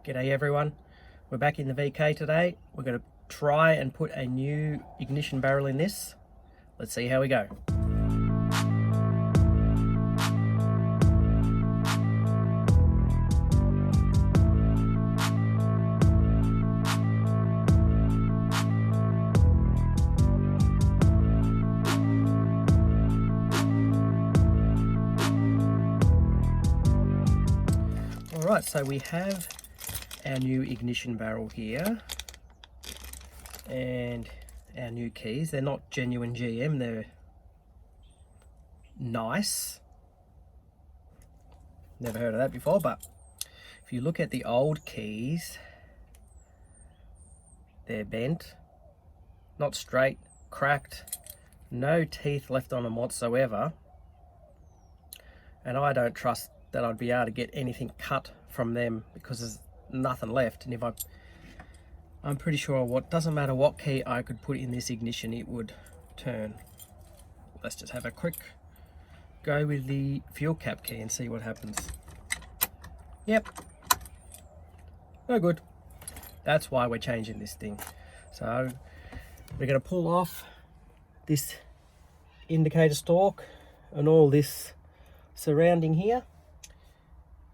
G'day everyone, we're back in the VK today. We're going to try and put a new ignition barrel in this. Let's see how we go. Alright, so we have our new ignition barrel here and our new keys. They're not genuine GM, they're nice. Never heard of that before, but if you look at the old keys, they're bent, not straight, cracked, no teeth left on them whatsoever. And I don't trust that I'd be able to get anything cut from them because there's nothing left. And if I'm pretty sure doesn't matter what key I could put in this ignition, it would turn. Let's just have a quick go with the fuel cap key and see what happens. Yep, no good. That's why we're changing this thing. So we're going to pull off this indicator stalk and all this surrounding here.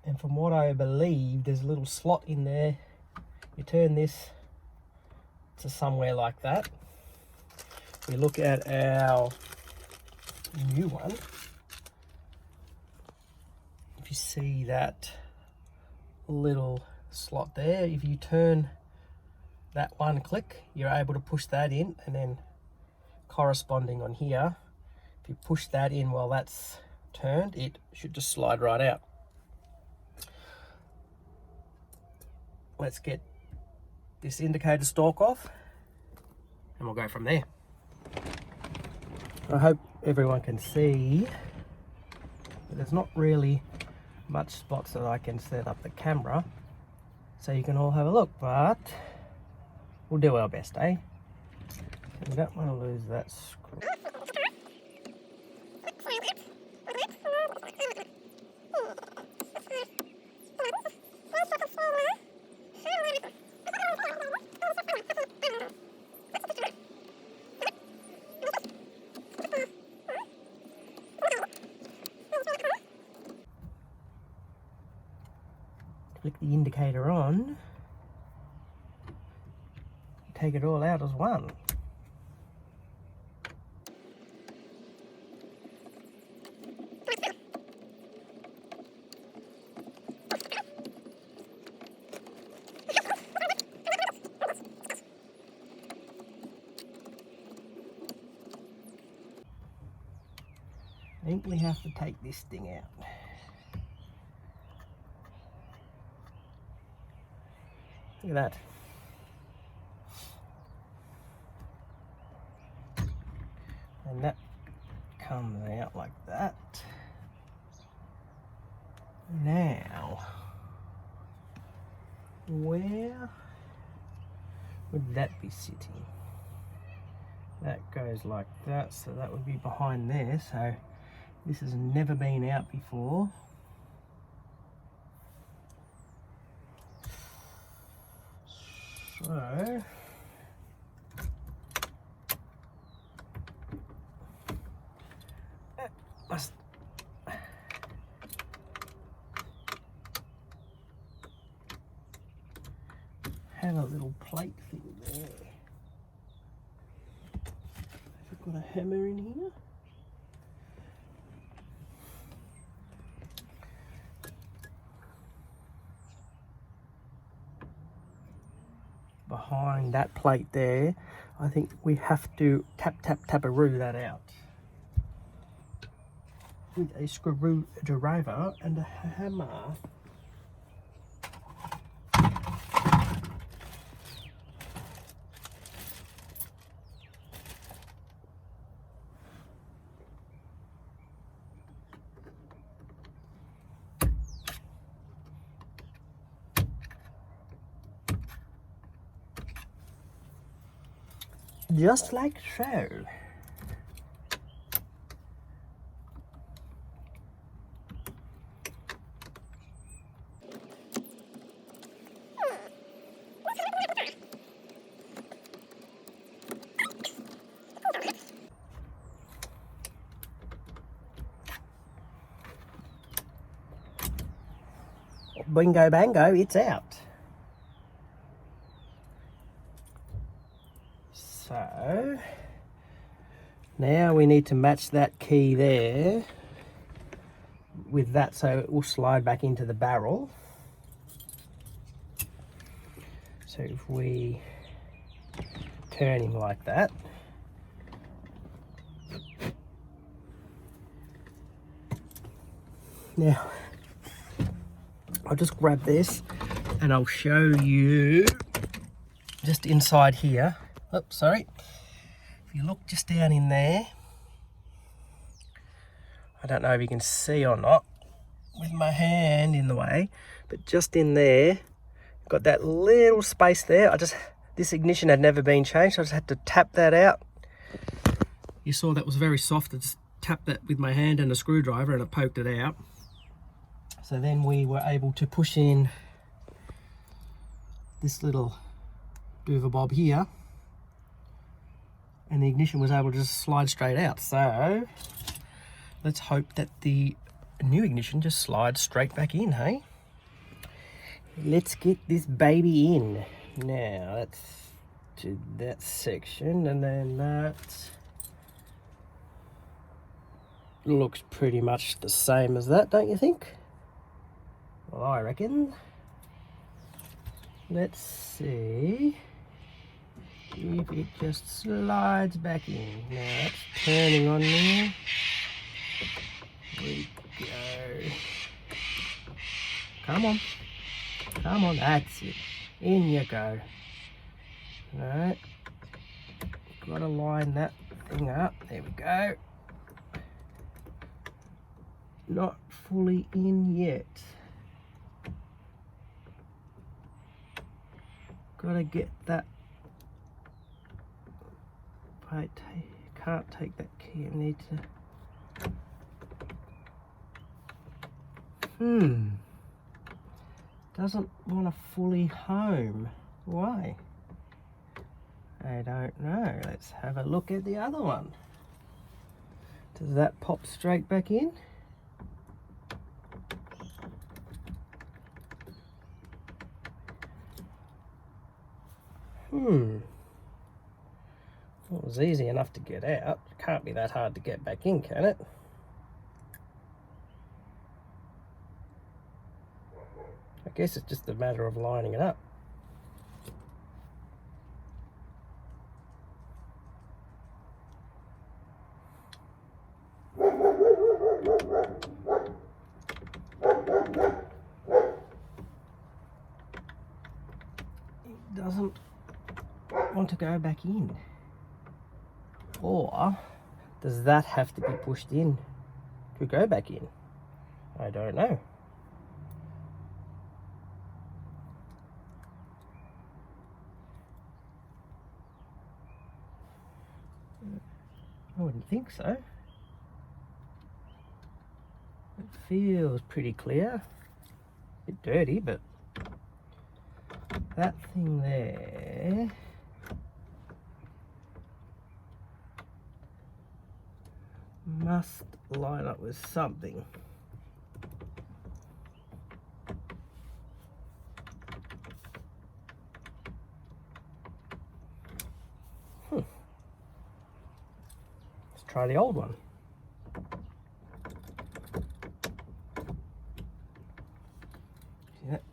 And from what I believe, there's a little slot in there. You turn this to somewhere like that. We look at our new one. If you see that little slot there, if you turn that one click, you're able to push that in, and then corresponding on here, if you push that in while that's turned, it should just slide right out. Let's get this indicator stalk off and we'll go from there. I hope everyone can see, but there's not really much spots that I can set up the camera so you can all have a look, but we'll do our best, eh? We don't want to lose that screw. Flick the indicator on, take it all out as one. I think we have to take this thing out. Look at that. And that comes out like that. Now, where would that be sitting? That goes like that, so that would be behind there. So this has never been out before. So that must have a little plate thing there. Have we got a hammer in here? Behind that plate there, I think we have to tap-a-roo that out with a screwdriver and a hammer. Just like so. bingo bango, it's out. So now we need to match that key there with that so it will slide back into the barrel. So if we turn him like that, now I'll just grab this and I'll show you just inside here. Oops, sorry. If you look just down in there, I don't know if you can see or not with my hand in the way, but just in there, got that little space there. This ignition had never been changed, so I just had to tap that out. You saw that was very soft. I just tapped that with my hand and a screwdriver and I poked it out. So then we were able to push in this little Duva Bob here, and the ignition was able to just slide straight out. So let's hope that the new ignition just slides straight back in, hey? Let's get this baby in. Now let's do that section, and then that looks pretty much the same as that, don't you think? Well, I reckon. Let's see if it just slides back in. Now that's turning on there. There we go. Come on. Come on, that's it. In you go. Alright. Gotta line that thing up. There we go. Not fully in yet. Gotta get that. I can't take that key. I need to. Doesn't want to fully home. Why? I don't know. Let's have a look at the other one. Does that pop straight back in? Well, it was easy enough to get out. It can't be that hard to get back in, can it? I guess it's just a matter of lining it up. It doesn't want to go back in. Or does that have to be pushed in to go back in? I don't know. I wouldn't think so. It feels pretty clear. A bit dirty, but that thing there must line up with something. Let's try the old one. See that?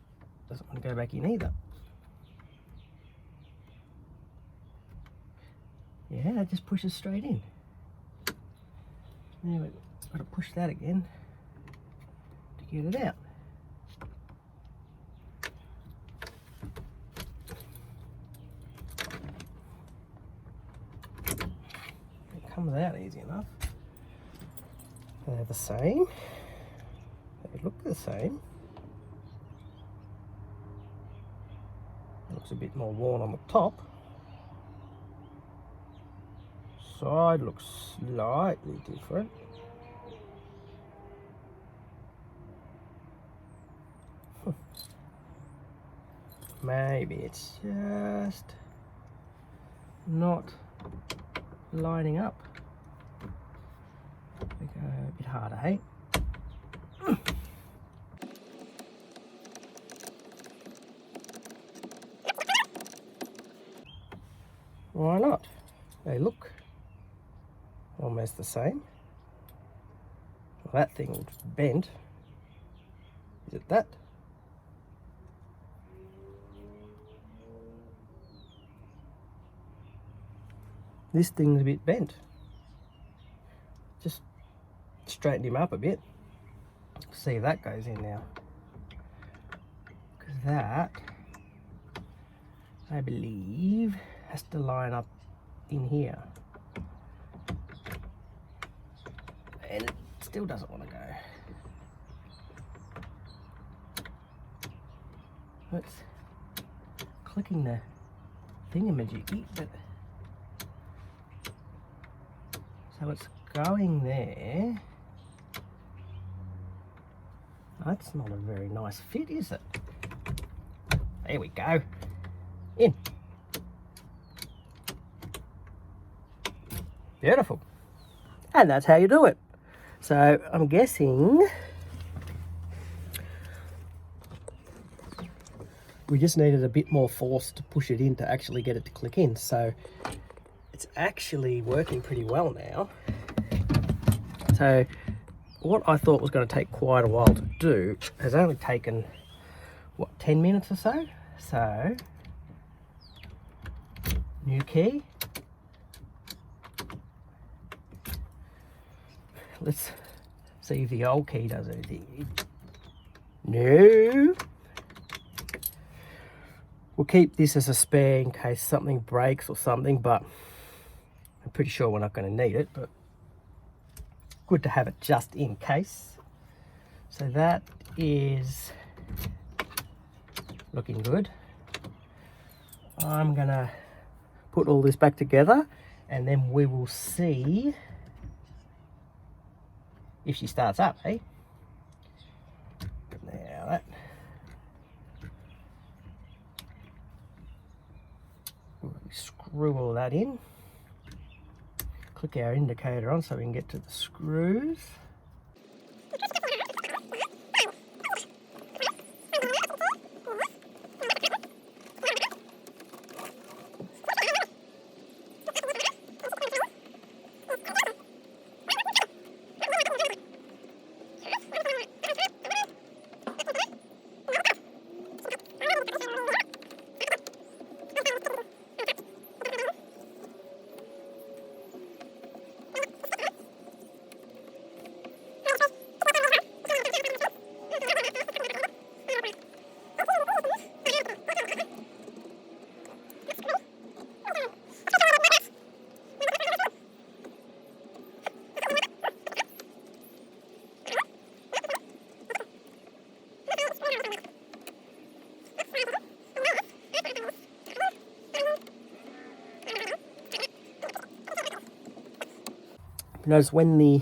Doesn't want to go back in either. Yeah, it just pushes straight in. Now we've got to push that again to get it out. It comes out easy enough. They're the same. They look the same. Looks a bit more worn on the top. Side looks slightly different. Maybe it's just not lining up. We go a bit harder, hey? Why not? They look almost the same. Well, that thing looks bent. Is it that? This thing's a bit bent. Just straighten him up a bit. See if that goes in now. Because that, I believe, has to line up in here. And it still doesn't want to go. It's clicking the thingamajiggy, but so it's going there. That's not a very nice fit, is it? There we go. In. Beautiful. And that's how you do it. So I'm guessing we just needed a bit more force to push it in to actually get it to click in. So it's actually working pretty well now. So what I thought was going to take quite a while to do has only taken, what, 10 minutes or so? So, new key. Let's see if the old key does anything. No. We'll keep this as a spare in case something breaks or something, but I'm pretty sure we're not going to need it, but good to have it just in case. So that is looking good. I'm gonna put all this back together and then we will see if she starts up, eh? Now that. We'll screw all that in. Click our indicator on so we can get to the screws. Notice when the,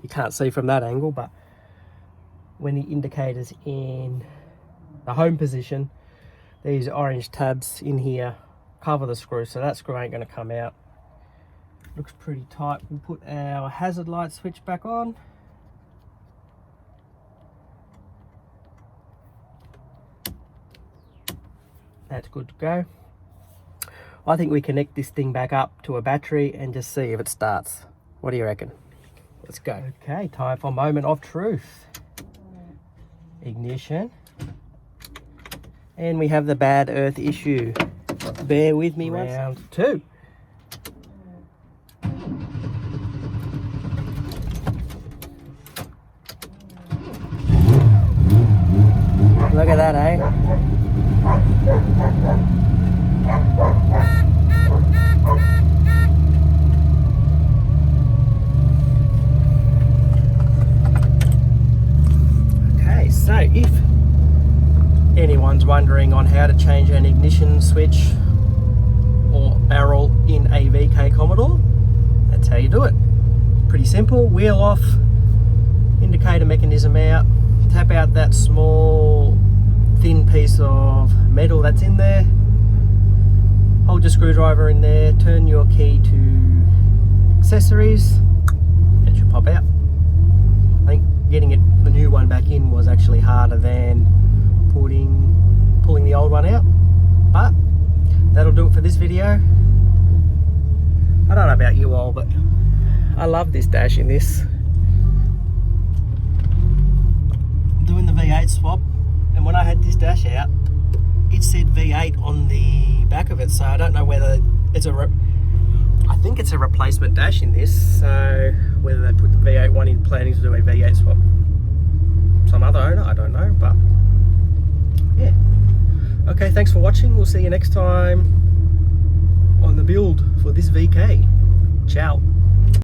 you can't see from that angle, but when the indicator's in the home position, these orange tabs in here cover the screw, so that screw ain't going to come out. Looks pretty tight. We'll put our hazard light switch back on. That's good to go. I think we connect this thing back up to a battery and just see if it starts. What do you reckon? Let's go. Okay, time for moment of truth. Ignition. And we have the bad earth issue. Bear with me. Round 2. Look at that, eh? Okay, so if anyone's wondering on how to change an ignition switch or barrel in a VK Commodore, that's how you do it. Pretty simple. Wheel off, indicator mechanism out, tap out that small thin piece of metal that's in there, hold your screwdriver in there, turn your key to accessories, and it should pop out. I think getting the new one back in was actually harder than pulling the old one out, but that'll do it for this video. I don't know about you all, but I love this dash in this. Doing the V8 swap, and when I had this dash out, it said V8 on the back of it, so I don't know whether it's I think it's a replacement dash in this, so whether they put the V8 one in planning to do a V8 swap. Some other owner, I don't know, but yeah. Okay, thanks for watching. We'll see you next time on the build for this VK. Ciao.